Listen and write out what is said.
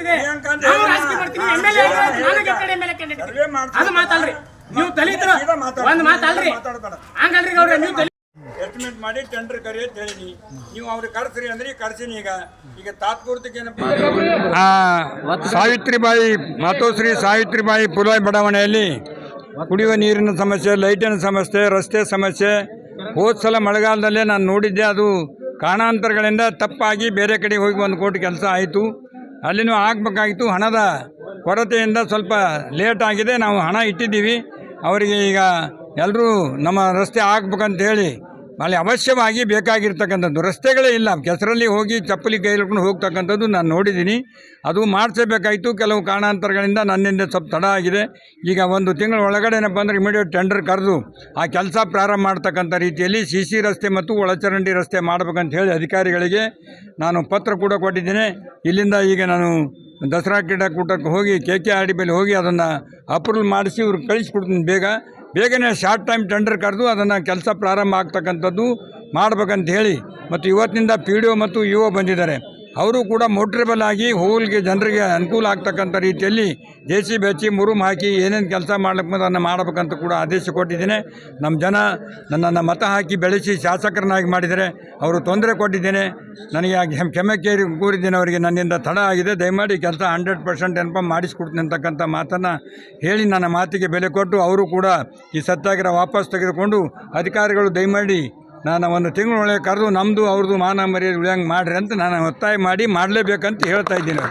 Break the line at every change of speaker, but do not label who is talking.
ಇದೆ. ನಾವು ರಾಜಕೀಯ ಮಾಡ್ತೀವಿ, MLA ಆಗಿರೋದು ನಾನು ಗೆಟ್ಟೆ MLA ಕ್ಯಾಂಡಿಡೇಟ್. ಅದು ಮಾತಲ್ರಿ, ನೀವು ದಲಿತರು ಒಂದು ಮಾತಲ್ರಿ, ಹಂಗಲ್ರಿ ಗೌಡ್ರೆ. ನೀವು
ಎಸ್ಟಿಮೇಟ್ ಮಾಡಿ ಟೆಂಡರ್ ಕರಿ ಅಂತ ಹೇಳಿನಿ, ನೀವು ಅವ್ರಿಗೆ ಕರ್ಸ್ರಿ ಅಂದ್ರೆ ಕರ್ಸಿನಿ. ಈಗ ತಾತ್ಪೂರ್ತಿಗೆ ಸಾವಿತ್ರಿಬಾಯಿ ಮಾತೋಶ್ರೀ ಸಾವಿತ್ರಿಬಾಯಿ ಪುಲಾಯ್ ಬಡಾವಣೆಯಲ್ಲಿ ಕುಡಿಯುವ ನೀರಿನ ಸಮಸ್ಯೆ, ಲೈಟಿನ ಸಮಸ್ಯೆ, ರಸ್ತೆ ಸಮಸ್ಯೆ ಹೋದ ಸಲ ಮಳೆಗಾಲದಲ್ಲೇ ನಾನು ನೋಡಿದ್ದೆ. ಅದು ಕಾರಣಾಂತರಗಳಿಂದ ತಪ್ಪಾಗಿ ಬೇರೆ ಕಡೆ ಹೋಗಿ 1 ಕೋಟಿ ಕೆಲಸ ಆಯಿತು. ಅಲ್ಲಿನೂ ಆಗಬೇಕಾಗಿತ್ತು. ಹಣದ ಕೊರತೆಯಿಂದ ಸ್ವಲ್ಪ ಲೇಟ್ ಆಗಿದೆ. ನಾವು ಹಣ ಇಟ್ಟಿದ್ದೀವಿ ಅವರಿಗೆ. ಈಗ ಎಲ್ಲರೂ ನಮ್ಮ ರಸ್ತೆ ಆಗ್ಬೇಕಂತ ಹೇಳಿ ಅಲ್ಲಿ ಅವಶ್ಯವಾಗಿ ಬೇಕಾಗಿರ್ತಕ್ಕಂಥದ್ದು ರಸ್ತೆಗಳೇ ಇಲ್ಲ. ಕೆಸರಲ್ಲಿ ಹೋಗಿ ಚಪ್ಪಲಿ ಕೈ ಹಿಡ್ಕೊಂಡು ಹೋಗ್ತಕ್ಕಂಥದ್ದು ನಾನು ನೋಡಿದ್ದೀನಿ. ಅದು ಮಾಡಿಸಬೇಕಾಯಿತು. ಕೆಲವು ಕಾರಣಾಂತರಗಳಿಂದ ನನ್ನಿಂದ ಸ್ವಲ್ಪ ತಡ ಆಗಿದೆ. ಈಗ 1 ತಿಂಗಳ ಒಳಗಡೆನಪ್ಪ ಅಂದರೆ ಇಮಿಡಿಯೇಟ್ ಟೆಂಡರ್ ಕರೆದು ಆ ಕೆಲಸ ಪ್ರಾರಂಭ ಮಾಡ್ತಕ್ಕಂಥ ರೀತಿಯಲ್ಲಿ CC ರಸ್ತೆ ಮತ್ತು ಒಳಚರಂಡಿ ರಸ್ತೆ ಮಾಡಬೇಕಂತ ಹೇಳಿ ಅಧಿಕಾರಿಗಳಿಗೆ ನಾನು ಪತ್ರ ಕೂಡ ಕೊಟ್ಟಿದ್ದೇನೆ. ಇಲ್ಲಿಂದ ಈಗ ನಾನು ದಸರಾ ಕ್ರೀಡಾಕೂಟಕ್ಕೆ ಹೋಗಿ KKRD ಹೋಗಿ ಅದನ್ನು ಅಪ್ರೂವಲ್ ಮಾಡಿಸಿ ಇವ್ರಿಗೆ ಕಳಿಸ್ಕೊಡ್ತೀನಿ. ಬೇಗನೆ ಶಾರ್ಟ್ ಟೈಮ್ ಟೆಂಡರ್ ಕರೆದು ಅದನ್ನು ಕೆಲಸ ಪ್ರಾರಂಭ ಆಗ್ತಕ್ಕಂಥದ್ದು ಮಾಡ್ಬೇಕಂತ ಹೇಳಿ. ಮತ್ತು ಇವತ್ತಿನಿಂದ PDO ಮತ್ತು UO ಬಂದಿದ್ದಾರೆ. ಅವರು ಕೂಡ ಮೋಟ್ರೇಬಲ್ ಆಗಿ ಹೋಲ್ಗೆ ಜನರಿಗೆ ಅನುಕೂಲ ಆಗ್ತಕ್ಕಂಥ ರೀತಿಯಲ್ಲಿ JCB ಹಚ್ಚಿ ಮುರುಮ್ ಹಾಕಿ ಏನೇನು ಕೆಲಸ ಮಾಡ್ಲಿಕ್ಕೆ ಅದನ್ನು ಮಾಡಬೇಕಂತ ಕೂಡ ಆದೇಶ ಕೊಟ್ಟಿದ್ದೇನೆ. ನಮ್ಮ ಜನ ನನ್ನನ್ನು ಮತ ಹಾಕಿ ಬೆಳೆಸಿ ಶಾಸಕರನ್ನಾಗಿ ಮಾಡಿದರೆ ಅವರು ತೊಂದರೆ ಕೊಟ್ಟಿದ್ದೇನೆ. ನನಗೆ ಕ್ಷಮೆ ಕೋರಿದ್ದೇನೆ ಅವರಿಗೆ. ನನ್ನಿಂದ ತಡ ಆಗಿದೆ. ದಯಮಾಡಿ ಕೆಲಸ 100% ಏನಪ್ಪ ಮಾಡಿಸ್ಕೊಡ್ತೀನಿ ಅಂತಕ್ಕಂಥ ಮಾತನ್ನು ಹೇಳಿ ನನ್ನ ಮಾತಿಗೆ ಬೆಲೆ ಕೊಟ್ಟು ಅವರು ಕೂಡ ಈ ಸತ್ಯಾಗ್ರಹ ವಾಪಸ್ ತೆಗೆದುಕೊಂಡು ಅಧಿಕಾರಿಗಳು ದಯಮಾಡಿ ನಾನು 1 ತಿಂಗಳೊಳಗೆ ಕರೆದು ನಮ್ಮದು ಅವ್ರದ್ದು ಮಾನ ಮರ್ಯಾದೆ ಉಳಿಯಂಗೆ ಮಾಡಿರಿ ಅಂತ ನಾನು ಒತ್ತಾಯ ಮಾಡಲೇಬೇಕಂತ ಹೇಳ್ತಾ ಇದ್ದೀನಿ.